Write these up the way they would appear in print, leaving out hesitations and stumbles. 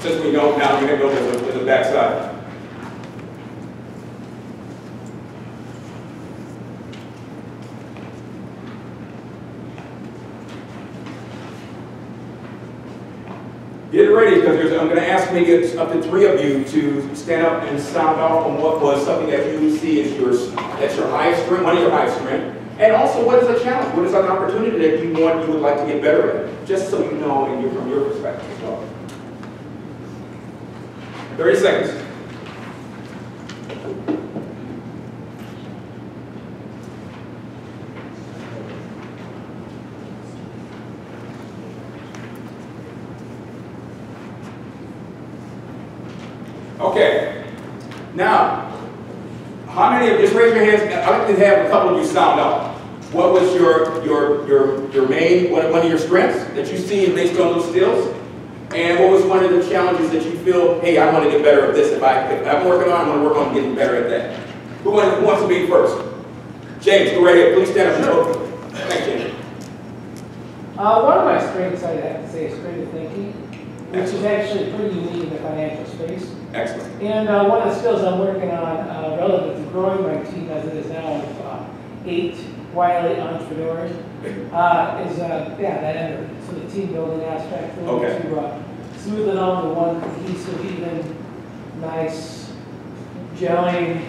Since we know now, we're going to go to the back side. Get ready, because I'm going to ask maybe up to 3 of you to stand up and sound off on what was something that you see as that's your highest strength, one of your highest strengths. And also, what is a challenge? What is an opportunity that you would like to get better at? Just so you know from your perspective as well. 30 seconds. Okay. Now, how many of you, just raise your hands, I'd like to have a couple of you sound out. What was your main, one of your strengths that you see based on those skills? And what was one of the challenges that you feel, hey, I want to get better at this. If I'm working on, I'm going to work on getting better at that. Who wants to be first? James, go right ahead. Please stand up and talk. Thanks, James. One of my strengths, I'd have to say, is creative thinking, which is actually pretty unique in the financial space. Excellent. And one of the skills I'm working on relative to growing my team as it is now of 8 wily entrepreneurs is that end of it. So the team building aspect, really to smooth it on to one cohesive, even, nice, gelling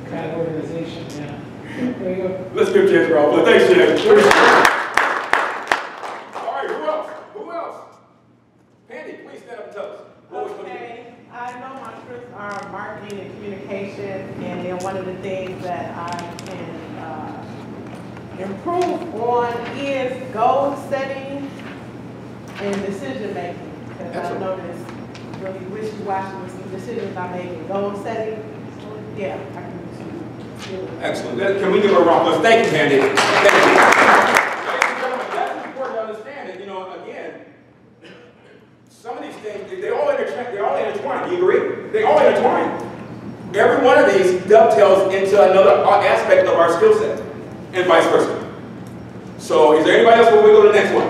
kind of organization. Yeah. There you go. Let's give James a round of applause. Thanks, James. All right, who else? Pandy, please stand up and tell us. Okay, I know my strengths are marketing and communication, and then one of the things that I can improve on is goal setting and decision making. Because I know it's really wishy-washy with some decisions I make in goal setting. Yeah, I can do. Excellent. Can we give her a round of applause? Thank you, Pandy. Thank you. Ladies and gentlemen, that's important to understand that, again, some of these things, they all intertwine. Do you agree? They all intertwine. Every one of these dovetails into another aspect of our skill set, and vice versa. So, is there anybody else before we go to the next one?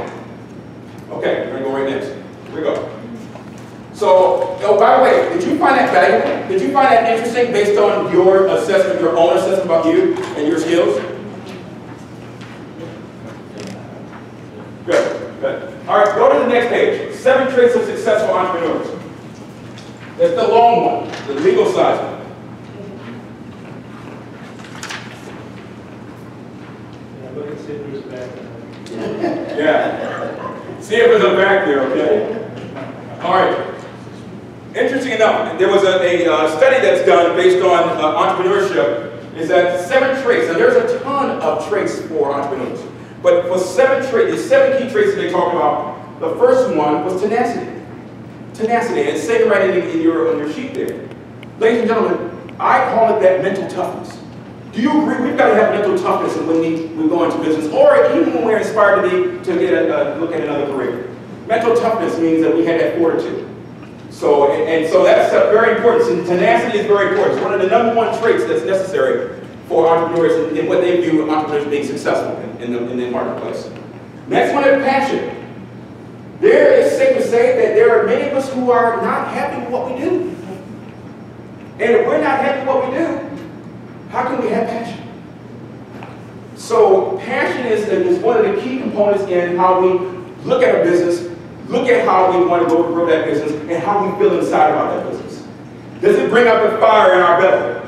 Okay, we're going to go right next. Here we go. So, oh, by the way, did you find that valuable? Did you find that interesting based on your assessment, your own assessment about you and your skills? Good, good. All right, go to the next page. 7 traits of successful entrepreneurs. That's the long one, the legal size one. Yeah, look and see if there's a back there. Yeah. See if there's a back there, okay? All right. Interesting enough, there was a study that's done based on entrepreneurship, is that 7 traits, and there's a ton of traits for entrepreneurs, but for 7 traits, there's 7 key traits that they talk about. The first one was tenacity. Tenacity, and it's saying right on your sheet there. Ladies and gentlemen, I call it that mental toughness. Do you agree? We've got to have mental toughness when we go into business, or even when we're inspired to get a look at another career. Mental toughness means that we have that fortitude. So, so that's very important. So tenacity is very important. It's one of the #1 traits that's necessary for entrepreneurs in what they view entrepreneurs being successful in the marketplace. Next one is passion. There is safe to say that there are many of us who are not happy with what we do. And if we're not happy with what we do, how can we have passion? So passion is one of the key components in how we look at a business, look at how we want to grow that business, and how we feel inside about that business. Does it bring up the fire in our belly?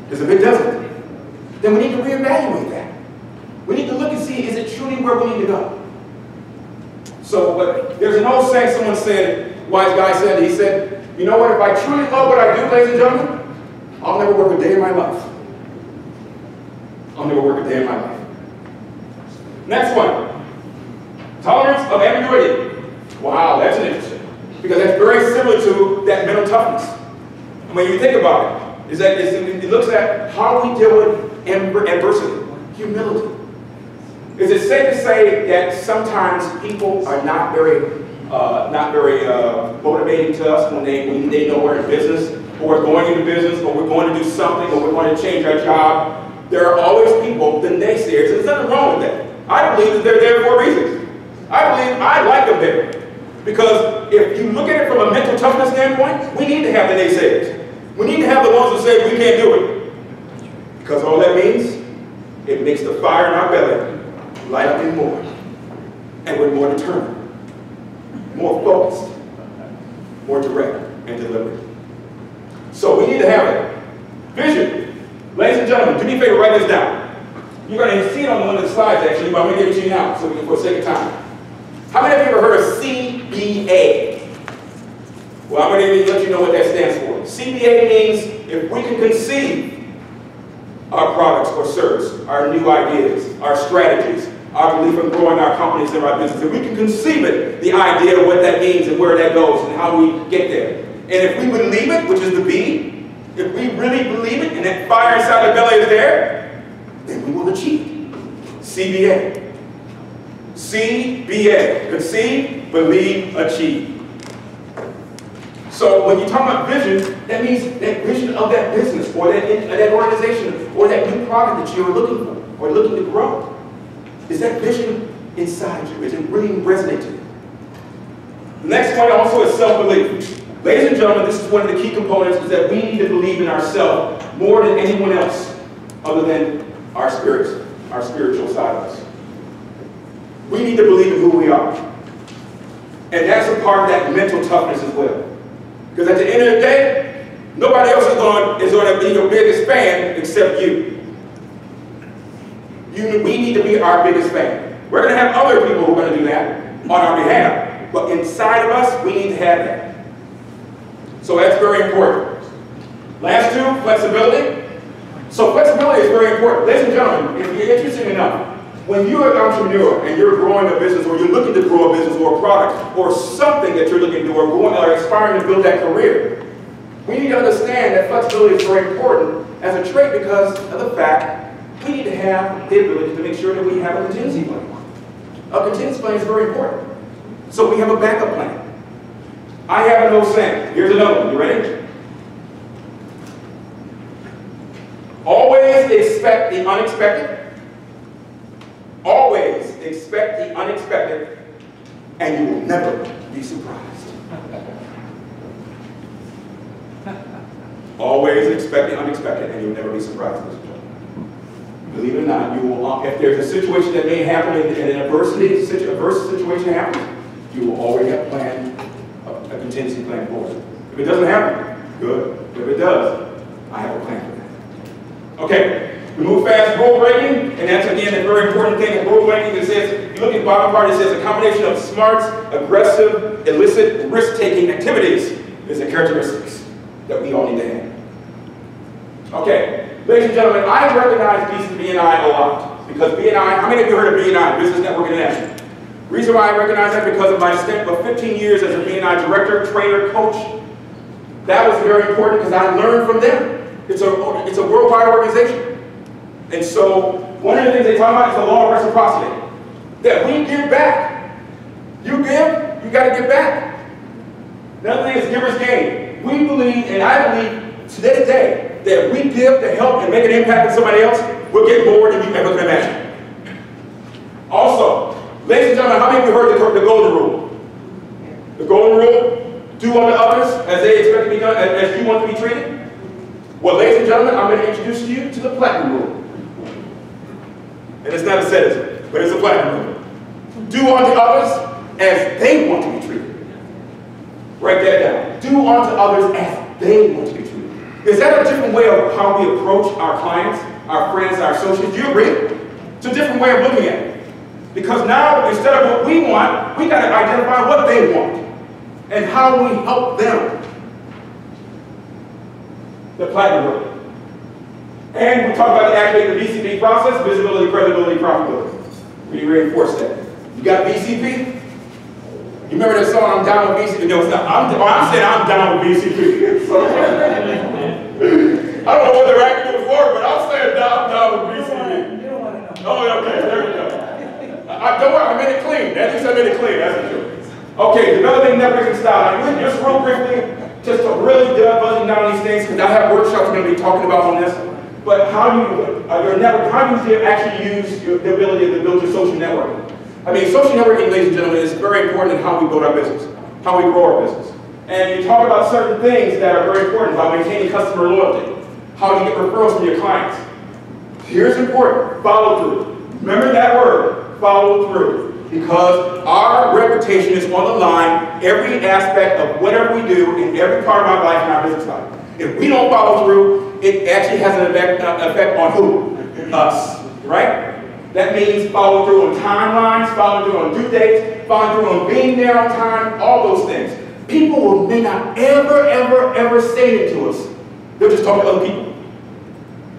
Because if it doesn't, then we need to reevaluate that. We need to look and see, is it truly where we need to go? So, but there's an old saying someone said, wise guy said, he said, you know what, if I truly love what I do, ladies and gentlemen, I'll never work a day in my life. I'll never work a day in my life. Next one. Tolerance of ambiguity. Wow, that's interesting. Because that's very similar to that mental toughness. When you think about it, it looks at how we deal with adversity, humility. Is it safe to say that sometimes people are not very motivating to us when they know we're in business, or we're going into business, or we're going to do something, or we're going to change our job? There are always people, the naysayers, and there's nothing wrong with that. I believe that they're there for a reason. I believe I like them there. Because if you look at it from a mental toughness standpoint, we need to have the naysayers. We need to have the ones who say we can't do it. Because all that means, it makes the fire in our belly light up even more. And we're more determined, more focused, more direct and deliberate. So we need to have it. Vision. Ladies and gentlemen, do me a favor, write this down. You're going to see it on one of the slides, actually, but I'm going to give it to you now, so we can, for the sake of time. How many of you ever heard of CBA? Well, I'm going to let you know what that stands for. CBA means if we can conceive our products or service, our new ideas, our strategies, our belief in growing our companies and our business, if we can conceive it, the idea of what that means and where that goes and how we get there. And if we believe it, which is the B, if we really believe it and that fire inside the belly is there, then we will achieve it. CBA. CBA. Conceive, believe, achieve. So when you talk about vision, that means that vision of that business or that organization or that new product that you're looking for or looking to grow. Is that vision inside you? Is it really resonating? The next point also is self-belief. Ladies and gentlemen, this is one of the key components, is that we need to believe in ourselves more than anyone else other than our spirits, our spiritual side of us. We need to believe in who we are. And that's a part of that mental toughness as well. Because at the end of the day, nobody else is going to be your biggest fan except you. We need to be our biggest fan. We're going to have other people who are going to do that on our behalf. But inside of us, we need to have that. So that's very important. Last two, flexibility. So flexibility is very important. Ladies and gentlemen, if you're interested enough, when you're an entrepreneur and you're growing a business or you're looking to grow a business or a product or something that you're looking to do or aspiring to build that career, we need to understand that flexibility is very important as a trait because of the fact we need to have the ability to make sure that we have a contingency plan. A contingency plan is very important. So we have a backup plan. I have an old saying. Here's another one. You ready? Always expect the unexpected. Always expect the unexpected, and you will never be surprised. Always expect the unexpected, and you'll never be surprised. Believe it or not, you will. If there's a situation that may happen in an adverse situation happens, you will already have planned a contingency plan for it. If it doesn't happen, good. If it does, I have a plan for that. Okay, we move fast. Rule breaking, and that's again a very important thing. Rule breaking, it says, you look at the bottom part, it says a combination of smart, aggressive, illicit, risk-taking activities is the characteristics that we all need to have. Okay, ladies and gentlemen, I recognize BNI a lot because BNI. How many of you heard of BNI, Business Network International? The reason why I recognize that because of my stint of 15 years as a BNI director, trainer, coach. That was very important because I learned from them. It's a worldwide organization. And so one of the things they talk about is the law of reciprocity. That we give back. You give, you got to give back. Another thing is giver's gain. We believe, and I believe to this day, that we give to help and make an impact on somebody else, we'll get more than you ever can imagine. Also, ladies and gentlemen, how many of you heard the golden rule? The golden rule, do unto others as they expect to be done, as you want to be treated. Well, ladies and gentlemen, I'm going to introduce you to the platinum rule. And it's not a citizen, but it's a platinum rule. Do unto others as they want to be treated. Write that down. Do unto others as they want to be treated. Is that a different way of how we approach our clients, our friends, our associates? Do you agree? It's a different way of looking at it. Because now, instead of what we want, we got to identify what they want and how we help them. The platinum rule. And we talk about actually the VCP process, visibility, credibility, profitability. We reinforce that. You got VCP? You remember that song, I'm down with VCP? No, it's not. I'm saying I'm down with VCP. I don't know what the acronym was for, but I'm saying I'm down with VCP. You don't want to know. Oh, okay, there we go. Don't worry, I made it clean. At least I made it clean, that's the truth. Okay, developing networking style. Just real briefly, just to really buzzing down these things, because I have workshops I'm going to be talking about on this. But how do you, your network, how do you actually use the ability to build your social network? I mean, social networking, ladies and gentlemen, is very important in how we build our business, how we grow our business. And you talk about certain things that are very important about maintaining customer loyalty, how to get referrals from your clients. Here's important, follow through. Remember that word, follow through. Because our reputation is on the line, every aspect of whatever we do in every part of our life and our business life. If we don't follow through, it actually has an effect on who? Us, right? That means follow through on timelines, follow through on due dates, follow through on being there on time, all those things. People may not ever say it to us. They'll just talk to other people.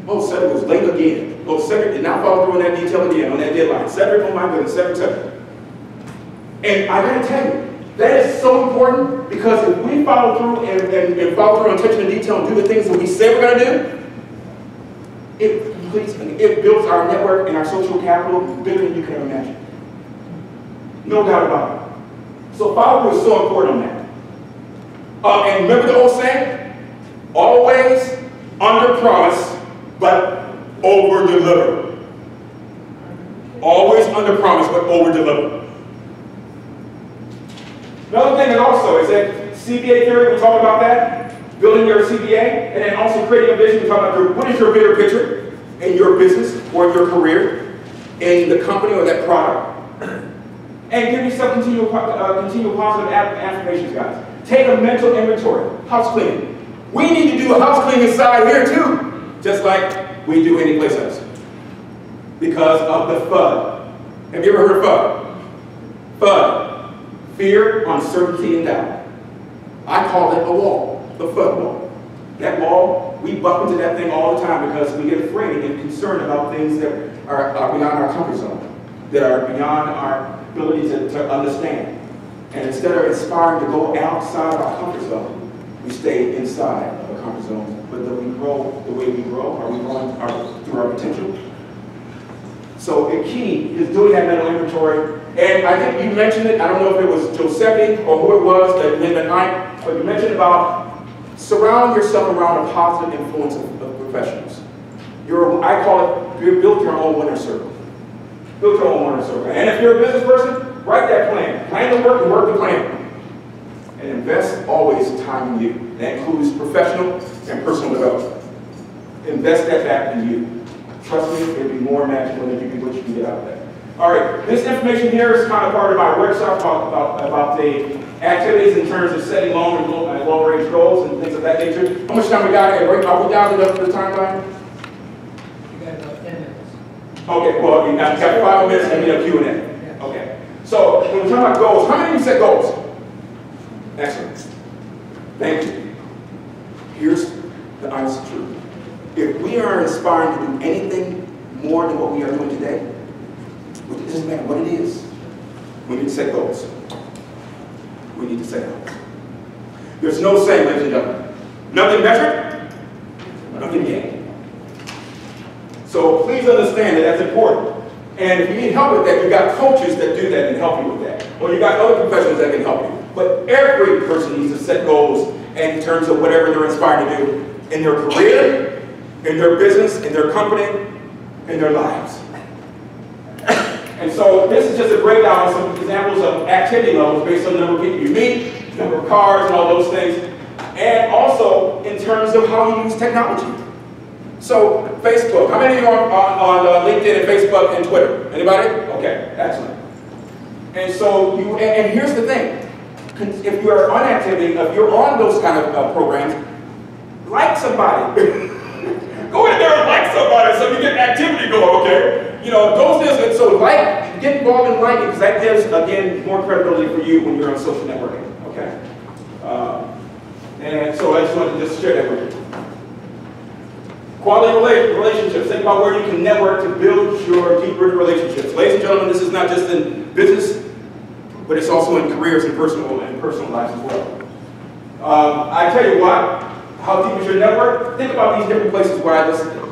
Oh, Cedric was late again. Oh, Cedric did not follow through on that detail again, on that deadline. Cedric, oh my goodness, Cedric. And I gotta tell you, that is so important because if we follow through and follow through on attention to detail and do the things that we say we're gonna do, it builds our network and our social capital bigger than you can imagine. No doubt about it. So follow through is so important on that. And remember the old saying? Always under promise, but over deliver. Always under promise, but over deliver. Another thing that also is that CBA theory, we talk about that, building your CBA, and then also creating a vision. We talk about what is your bigger picture in your business or your career, in the company or that product, and give yourself continual positive affirmations, guys. Take a mental inventory. House cleaning. We need to do a house cleaning inside here too, just like we do any place else, because of the FUD. Have you ever heard of FUD? FUD. Fear, uncertainty, and doubt. I call it a wall, the FUD wall. That wall, we bump into that thing all the time because we get afraid and concerned about things that are beyond our comfort zone, that are beyond our ability to understand. And instead of inspiring to go outside our comfort zone, we stay inside of the comfort zone. But do we grow the way we grow? Are we growing through our potential? So the key is doing that mental inventory. And I think you mentioned it, I don't know if it was Giuseppe or who it was that made the night, but you mentioned about surround yourself around a positive influence of professionals. I call it, build your own winner circle. Build your own winner circle. And if you're a business person, write that plan. Plan the work and work the plan. And invest always time in you. That includes professional and personal development. Invest that back in you. Trust me, it'll be more magical than what you can get out of that. All right, this information here is kind of part of my workshop about the activities in terms of setting long and long-range goals and things of that nature. How much time we got? Are we down to the timeline? You got about 10 minutes. Okay, well, you got 5 minutes and then a Q&A. Yeah. Okay. So, when we're talking about goals, how many of you set goals? Excellent. Thank you. Here's the honest truth. If we are inspired to do anything more than what we are doing today, it doesn't matter what it is, we need to set goals. We need to set goals. There's no saying, ladies and gentlemen, nothing measured, nothing gained. So please understand that that's important. And if you need help with that, you've got coaches that do that and help you with that. Or you've got other professionals that can help you. But every person needs to set goals in terms of whatever they're inspired to do in their career, in their business, in their company, in their lives. And so this is just a breakdown of some examples of activity levels based on the number of people you meet, number of cars, and all those things. And also in terms of how you use technology. So Facebook, how many of you are on LinkedIn and Facebook and Twitter? Anybody? Okay, excellent. And so and here's the thing. If you are on activity, if you're on those kind of programs, like somebody. Go in there and like somebody so you get activity going, okay? You know, those things, so get involved in liking, because that gives, again, more credibility for you when you're on social networking, okay? And so I just wanted to just share that with you. Quality relationships. Think about where you can network to build your deeper relationships. Ladies and gentlemen, this is not just in business, but it's also in careers and personal lives as well. I tell you what, how deep is your network? Think about these different places where I listen to.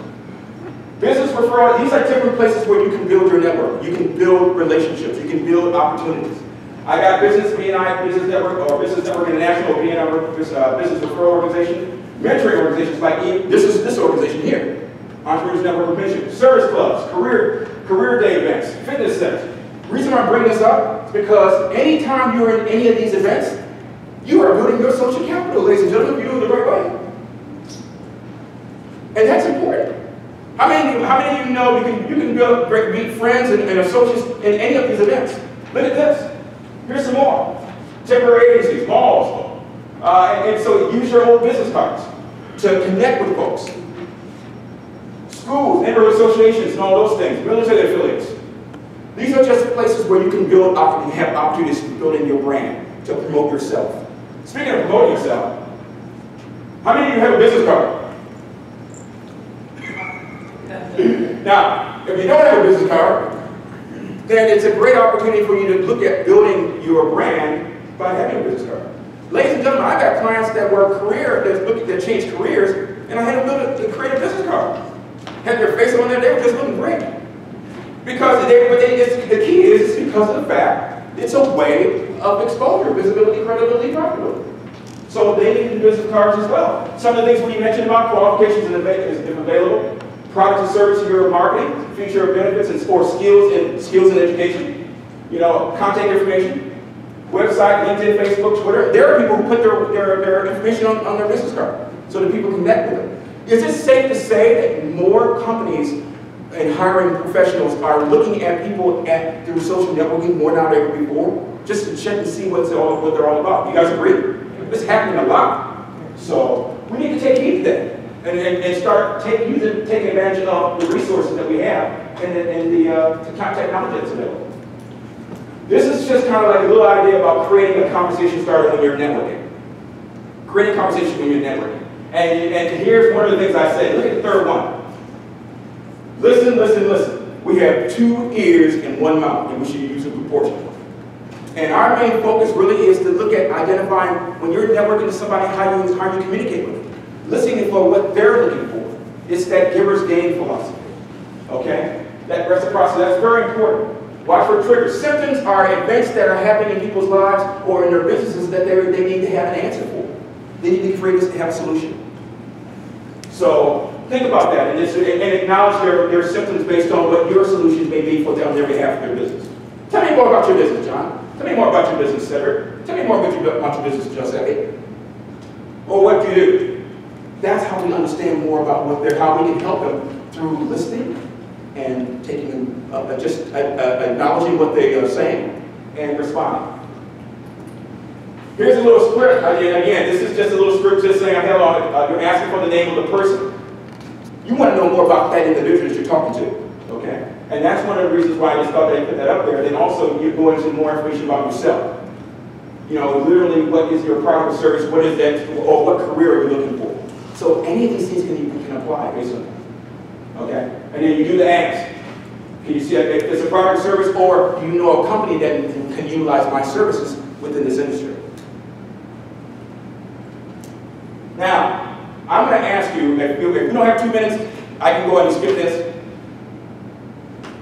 Business referral, these are different places where you can build your network. You can build relationships. You can build opportunities. I got Business BNI, Business Network, or Business Network International, BNI, Business Referral Organization, mentoring organizations like this organization here, Entrepreneurs Network of Mentorship, service clubs, career day events, fitness centers. The reason I'm bringing this up is because anytime you're in any of these events, you are building your social capital, ladies and gentlemen, if you do it the right way. And that's important. How many of you know you can build great, meet friends and associates in any of these events? Look at this. Here's some more. Temporary agencies, malls. And so use your old business cards to connect with folks. Schools, neighborhood associations, and all those things, military affiliates. These are just places where you can build up and have opportunities to build in your brand, to promote yourself. Speaking of promoting yourself, how many of you have a business card? Now, if you don't have a business card, then it's a great opportunity for you to look at building your brand by having a business card. Ladies and gentlemen, I got clients that were that changed careers, and I had them create a business card. Had their face on there, they were just looking great. Because the key is because of the fact it's a way of exposure, visibility, credibility, profitability. So they need the business cards as well. Some of the things we mentioned about qualifications and if available, products and services in your marketing, future benefits or skills in education, contact information, website, LinkedIn, Facebook, Twitter. There are people who put their information on their business card so that people connect with them. Is it safe to say that more companies and hiring professionals are looking at people through social networking more now than ever before, just to check and see what they're all about? You guys agree? This is happening a lot. So we need to take heed of that and start taking advantage of the resources that we have and the technology that's available. This is just kind of like a little idea about creating a conversation starter when you're networking. Creating a conversation when you're networking. And here's one of the things I say. Look at the third one. Listen, listen, listen. We have 2 ears and 1 mouth, and we should use it proportionally. And our main focus really is to look at identifying when you're networking to somebody how you communicate with them. Listening for what they're looking for. It's that giver's gain philosophy. Okay? That reciprocity, that's very important. Watch for triggers. Symptoms are events that are happening in people's lives or in their businesses that they need to have an answer for. They need to create this to have a solution. So think about that and acknowledge their symptoms based on what your solutions may be for them on their behalf of their business. Tell me more about your business, John. Tell me more about your business, Cedric. Tell me more about your business, Giuseppe. Or what you do. That's how we understand more about how we can help them through listening and taking them, just acknowledging what they are saying and responding. Here's a little script. Again, this is just a little script just saying, hello, you're asking for the name of the person. You want to know more about that individual that you're talking to, okay? And that's one of the reasons why I just thought that I put that up there. Then also, you go into more information about yourself. Literally, what is your product or service? What is that, or what career are you looking for? So any of these things can apply based on that, okay? And then you do the ask. Can you see if it's a product or service, or do you know a company that can utilize my services within this industry? Now, I'm going to ask you, if you don't have 2 minutes, I can go ahead and skip this.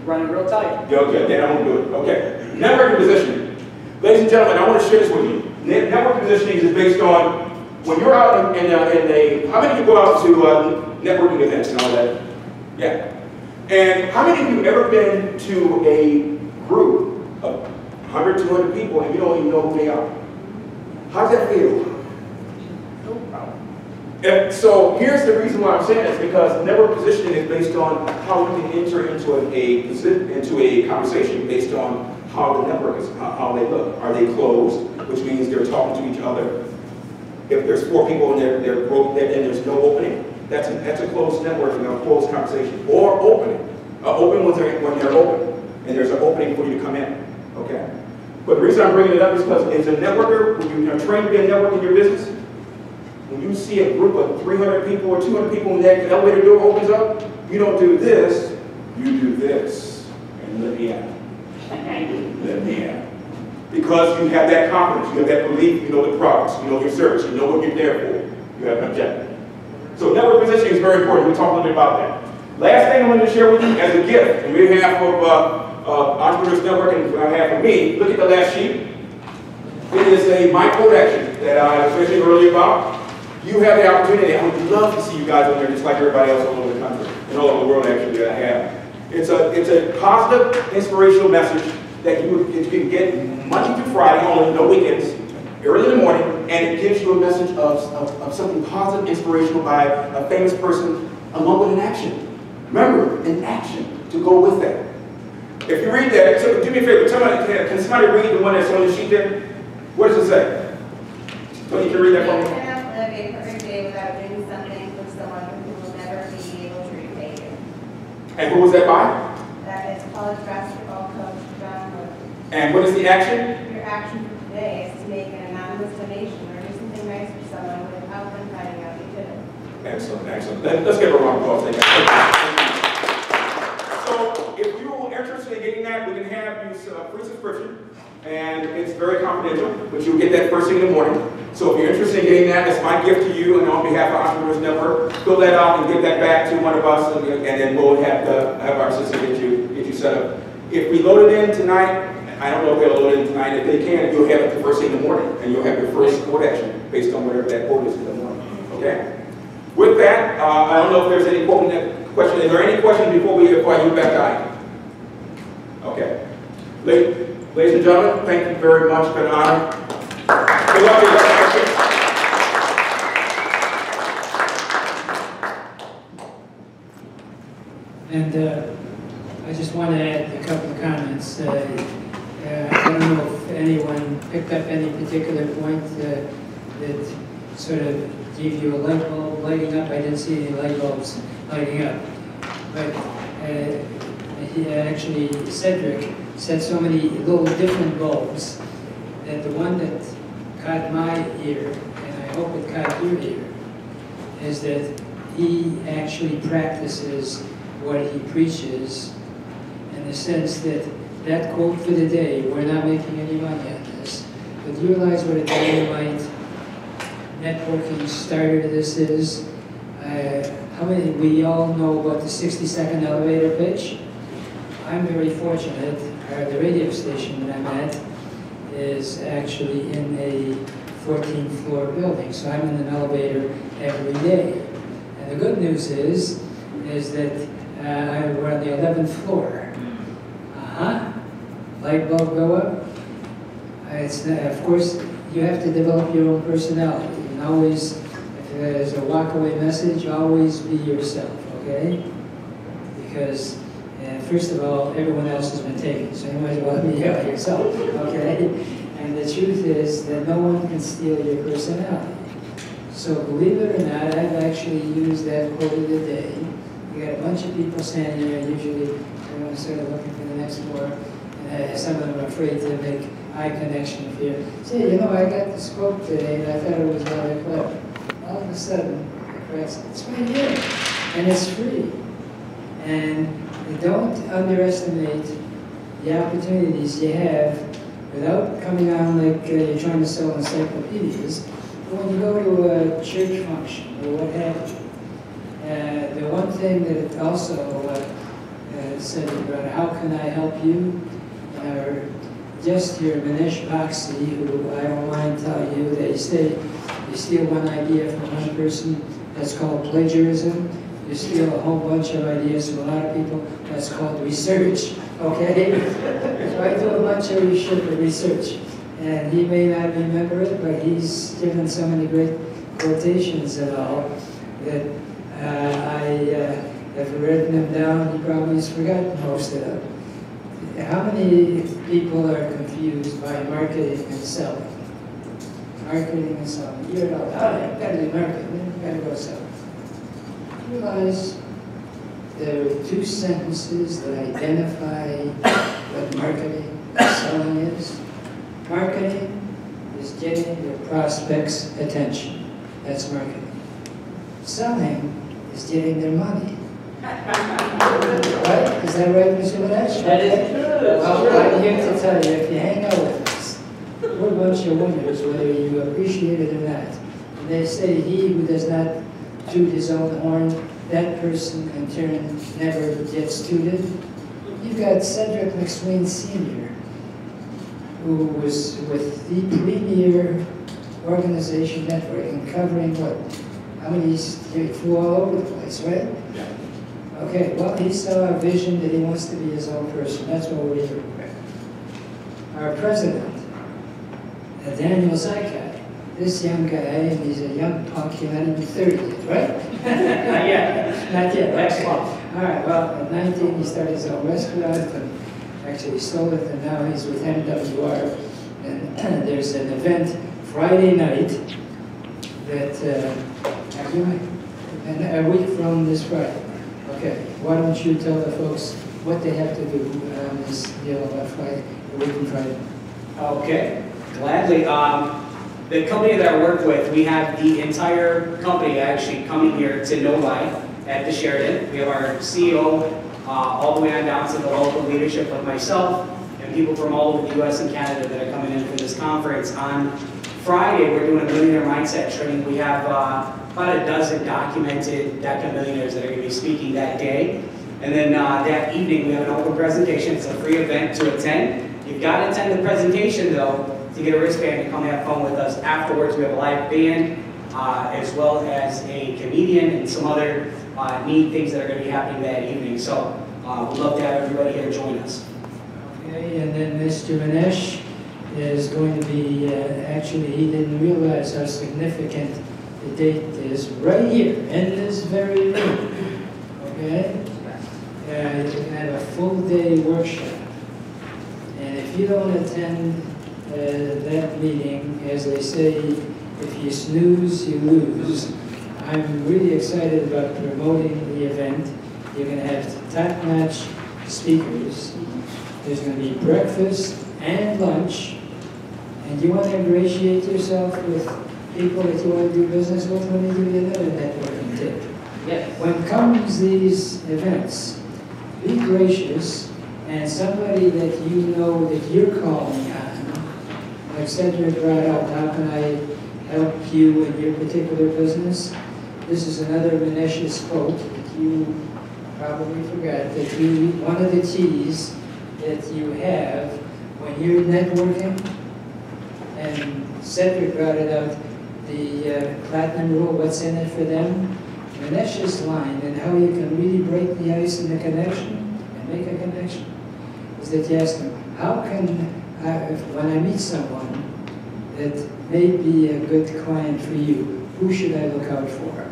Running real tight. Okay, then I won't do it. Okay. Networking positioning. Ladies and gentlemen, I want to share this with you. Networking positioning is based on when you're out in how many of you go out to networking events and all that? Yeah. And how many of you have ever been to a group of 100, 200 people and you don't even know who they are? How does that feel? And so here's the reason why I'm saying this, because network positioning is based on how we can enter into a conversation based on how the network is, how they look. Are they closed, which means they're talking to each other? If there's 4 people and there's no opening, that's a closed networking, a closed conversation. Or opening. Open when they're open, and there's an opening for you to come in. Okay. But the reason I'm bringing it up is because as a networker, when you're trained to be a networker in your business, when you see a group of 300 people or 200 people and that elevator door opens up, you don't do this, you do this. And let me out. Let me out. Because you have that confidence, you have that belief, you know the products, you know your service, you know what you're there for. You have an objective. So network positioning is very important. We'll talk a little bit about that. Last thing I'm going to share with you as a gift, on behalf of Entrepreneurs Networking, on behalf of me, look at the last sheet. It is a micro action that I was mentioning earlier about. You have the opportunity. I would love to see you guys on there just like everybody else all over the country and all over the world actually that I have. It's a positive, inspirational message that you can get Monday through Friday only, no weekends, early in the morning, and it gives you a message of something positive, inspirational by a famous person, along with an action. Remember, an action to go with that. If you read that, so do me a favor, can somebody read the one that's on the sheet there? What does it say? Tony, can you read that for me? You cannot live a perfect day without doing something for someone who will never be able to repay you. And who was that by? That is college basketball coach John Wood. And what is the action? Your action for today is to make an anonymous donation or do something nice for someone without them finding out you did it. Excellent, excellent. Let's give a round of applause. So, if you're interested in getting that, we can have you a free subscription, and it's very confidential, but you'll get that first thing in the morning. So, if you're interested in getting that, that's my gift to you, and on behalf of Entrepreneurs Network, fill that out and give that back to one of us, and then we'll have our assistant get you set up. If we load it in tonight, I don't know if they'll load it in tonight. If they can, you'll have it the first thing in the morning, and you'll have your first quote action based on whatever that quote is in the morning. Okay? With that, I don't know if there's any question. Is there any question before I move back to Ike? Okay. Ladies and gentlemen, thank you very much. It's been an honor. Good luck to you. And I just want to add a couple of comments. I don't know if anyone picked up any particular point that sort of gave you a light bulb lighting up. I didn't see any light bulbs lighting up. But Cedric said so many little different bulbs that the one that caught my ear, and I hope it caught your ear, is that he actually practices what he preaches, in the sense that that quote for the day, we're not making any money on this, but you realize what a dynamite networking starter this is? How many, we all know about the 60-second elevator pitch? I'm very fortunate, the radio station that I'm at is actually in a 14th floor building, so I'm in an elevator every day. And the good news is that we're on the 11th floor. Light bulb go up. It's not, of course, you have to develop your own personality. And always, if there's a walk-away message, always be yourself, okay? Because, first of all, everyone else has been taken, so you might as well be yourself, okay? And the truth is that no one can steal your personality. So believe it or not, I've actually used that quote of the day. You got a bunch of people standing there, usually everyone's sort of looking for the next floor. Some of them are afraid to make eye connection if you say, you know, I got this quote today and I thought it was rather clever. All of a sudden, it's right here, and it's free. And don't underestimate the opportunities you have without coming on like you're trying to sell encyclopedias. But when you go to a church function or what have you, the one thing that it also said about how can I help you, or just your Manish Baxi, who I don't mind telling you, they say you steal one idea from one person, that's called plagiarism. You steal a whole bunch of ideas from a lot of people, that's called research, okay? So I do a bunch of research, and he may not remember it, but he's given so many great quotations and all that if I've written them down, he probably has forgotten most of them. How many people are confused by marketing and selling? Marketing and selling. You're like, oh, I've got to do marketing, then you've got to go sell. Realize there are two sentences that identify what marketing and selling is. Marketing is getting your prospects' attention. That's marketing. Selling is getting their money. Right? Is that right, Mr. Manish? That is true. Well, I'm here to tell you, if you hang out with us, we're a bunch of winners, whether you appreciate it or not. And they say, he who does not toot his own horn, that person in turn never gets tooted. You've got Cedric McSween Sr., who was with the premier organization network and covering what? How many? He flew all over the place, right? Yeah. Okay, well, he saw a vision that he wants to be his own person. That's what we're here for. our president, Daniel Zykai. This young guy, he's a young punk, he's not even 30 yet, right? Not yet. Not yet. Next Okay. month. All right, well, at 19 he started his own restaurant and actually sold it, and now he's with MWR. And there's an event Friday night that, and a week from this Friday. Okay, why don't you tell the folks what they have to do on this deal on Friday, a week from Friday? Okay, gladly. The company that I work with, we have the entire company actually coming here to Novi at the Sheraton. We have our CEO all the way on down to the local leadership like myself and people from all over the US and Canada that are coming in for this conference. On Friday, we're doing a millionaire mindset training. We have about a dozen documented DECA millionaires that are going to be speaking that day. And then that evening, we have an open presentation. It's a free event to attend. You've got to attend the presentation, though, to get a wristband and come have fun with us. Afterwards, we have a live band, as well as a comedian and some other neat things that are going to be happening that evening. So we'd love to have everybody here join us. Okay, and then Mr. Manesh is going to be, actually, he didn't realize how significant the date is right here in this very room. Okay? You're going to have a full day workshop. And if you don't attend that meeting, as they say, if you snooze, you lose. I'm really excited about promoting the event. You're going to have top-notch speakers. There's going to be breakfast and lunch. And you want to ingratiate yourself with people that you want to do business with. Let me give you another networking tip. Yes. When comes these events, be gracious, and somebody that you know that you're calling on, like Cedric brought up, how can I help you in your particular business? This is another Manesh's quote that you probably forgot, that one of the keys that you have when you're networking, and Cedric brought it up, the platinum rule, what's in it for them? Manesh's line, and how you can really break the ice in the connection and make a connection, is that you ask them, how can, when I meet someone that may be a good client for you, who should I look out for?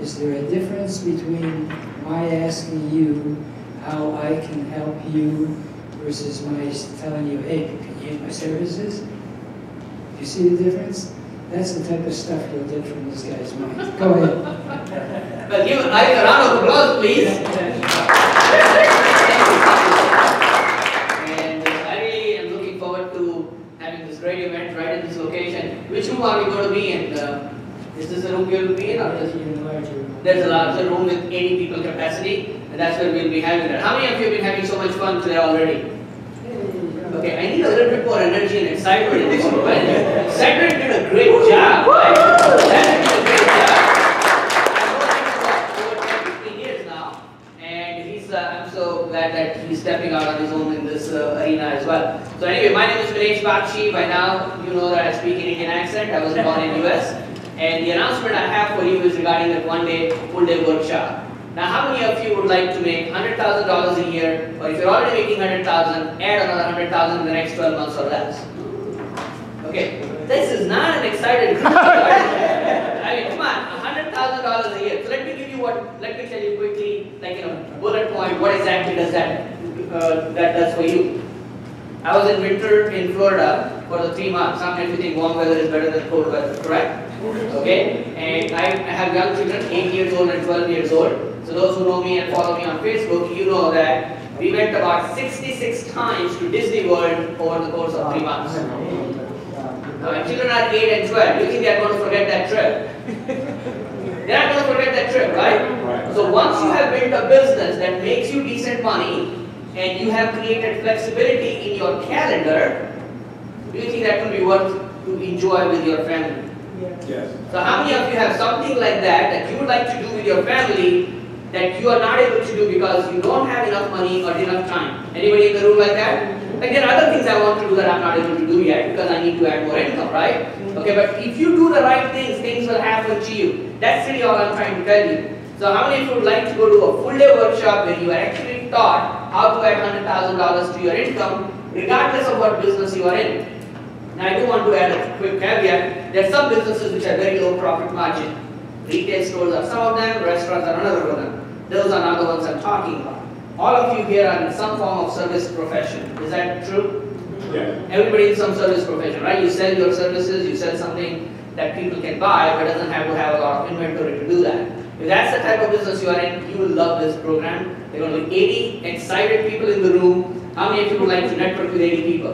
Is there a difference between my asking you how I can help you versus my telling you, hey, can you use my services? You see the difference? That's the type of stuff you'll get from this guy's mind. Go ahead. Well, give a round of applause, please. And I really am looking forward to having this great event right in this location. Which room are we going to be in? Is this the room we will be in? Or there's a larger room with 80 people capacity, and that's where we'll be having that. How many of you have been having so much fun today already? Okay, I need a little bit more energy and excitement in this room. Right? Cedric did a great job. Right? Cedric did a great job. I've known him for over 15 years now, and I'm so glad that he's stepping out on his own in this arena as well. So anyway, my name is Vinesh Bakshi. By now, you know that I speak in Indian accent. I was born in US. And the announcement I have for you is regarding that one-day, full-day workshop. Now, how many of you would like to make $100,000 a year, or if you're already making $100,000, add another $100,000 in the next 12 months or less? Okay, this is not an excited group. I mean, come on, $100,000 a year. So let me tell you quickly, like, bullet point, what exactly does that does for you. I was in winter in Florida for the 3 months. Sometimes you think warm weather is better than cold weather, correct? Okay, and I have young children, 8 years old and 12 years old. So those who know me and follow me on Facebook, you know that we went about 66 times to Disney World over the course of 3 months. Now, my children are 8 and 12. Do you think they are going to forget that trip? They're not going to forget that trip, right? So once you have built a business that makes you decent money and you have created flexibility in your calendar, do you think that will be worth to enjoy with your family? Yes. So how many of you have something like that you would like to do with your family that you are not able to do because you don't have enough money or enough time? Anybody in the room like that? Like, there are other things I want to do that I'm not able to do yet because I need to add more income, right? Okay, but if you do the right things, things will happen to you. That's really all I'm trying to tell you. So how many of you would like to go to a full day workshop where you are actually taught how to add $100,000 to your income regardless of what business you are in. Now I do want to add a quick caveat. There are some businesses which are very low profit margin. Retail stores are some of them, restaurants are another of them. Those are not the ones I'm talking about. All of you here are in some form of service profession. Is that true? Yeah. Everybody in some service profession, right? You sell your services, you sell something that people can buy, but doesn't have to have a lot of inventory to do that. If that's the type of business you are in, you will love this program. There are going to be 80 excited people in the room. How many of you would like to network with 80 people?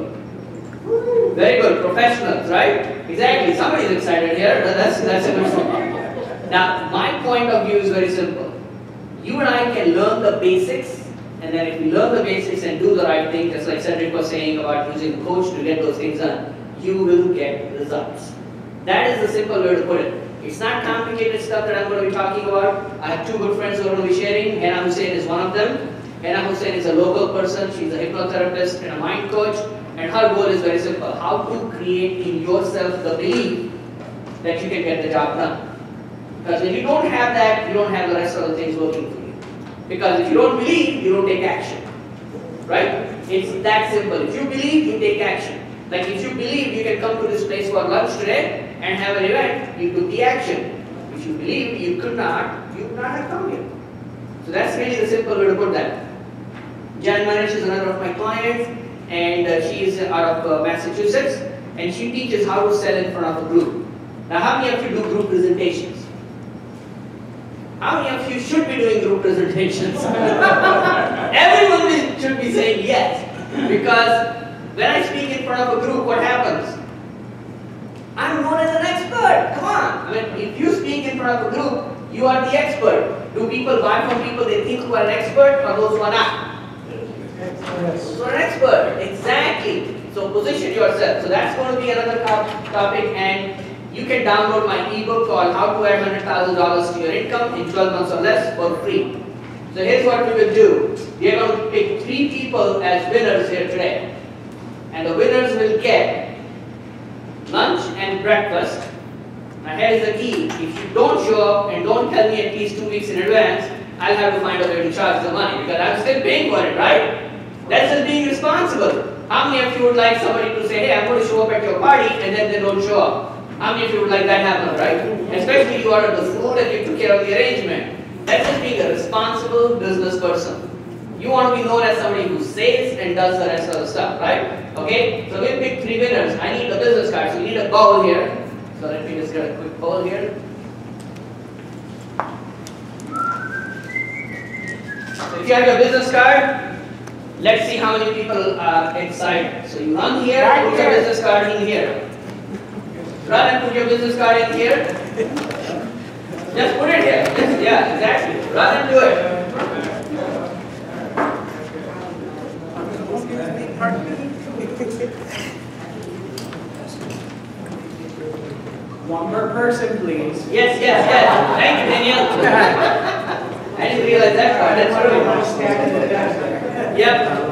Very good, professionals, right? Exactly, somebody is excited here. That's a good one. Now, my point of view is very simple. You and I can learn the basics, and then if we learn the basics and do the right thing, just like Cedric was saying about using a coach to get those things done, you will get results. That is the simple way to put it. It's not complicated stuff that I'm going to be talking about. I have two good friends who are going to be sharing. Hena Hussain is one of them. Hena Hussain is a local person. She's a hypnotherapist and a mind coach. And her goal is very simple. How to create in yourself the belief that you can get the job done. Because if you don't have that, you don't have the rest of the things working for you. Because if you don't believe, you don't take action. Right? It's that simple. If you believe, you take action. Like if you believe you can come to this place for lunch today and have an event, you took the action. If you believe you could not, you would not have come here. So that's really the simple way to put that. Jan Manish is another of my clients, and she is out of Massachusetts, and she teaches how to sell in front of a group. Now, how many of you do group presentations? How many of you should be doing group presentations? Everyone should be saying yes, because when I speak in front of a group, what happens? I'm known as an expert. Come on. I mean, if you speak in front of a group, you are the expert. Do people buy from people they think who are an expert, or those who are not? Those who are an expert. Exactly. So position yourself. So that's going to be another topic, and you can download my ebook called How to Add $100,000 to Your Income in 12 months or less for free. So here's what we will do. We are going to pick 3 people as winners here today. And the winners will get lunch and breakfast. Now here's the key. If you don't show up and don't tell me at least 2 weeks in advance, I'll have to find a way to charge the money, because I'm still paying for it, right? That's just being responsible. How many of you would like somebody to say, hey, I'm going to show up at your party, and then they don't show up? How many of you would like that happen, right? Especially if you ordered the food and you took care of the arrangement. That's just being a responsible business person. You want to be known as somebody who says and does the rest of the stuff, right? Okay, so we'll pick 3 winners. I need the business card, so we need a bowl here. So let me just get a quick bowl here. So if you have your business card, let's see how many people are excited. So you run here, put your business card in here. Run and put your business card in here. Just put it here. Just, yeah, exactly. Run and do it. One more person, please. Yes. Thank you, Danielle. I didn't realize that part. That's true. Yep.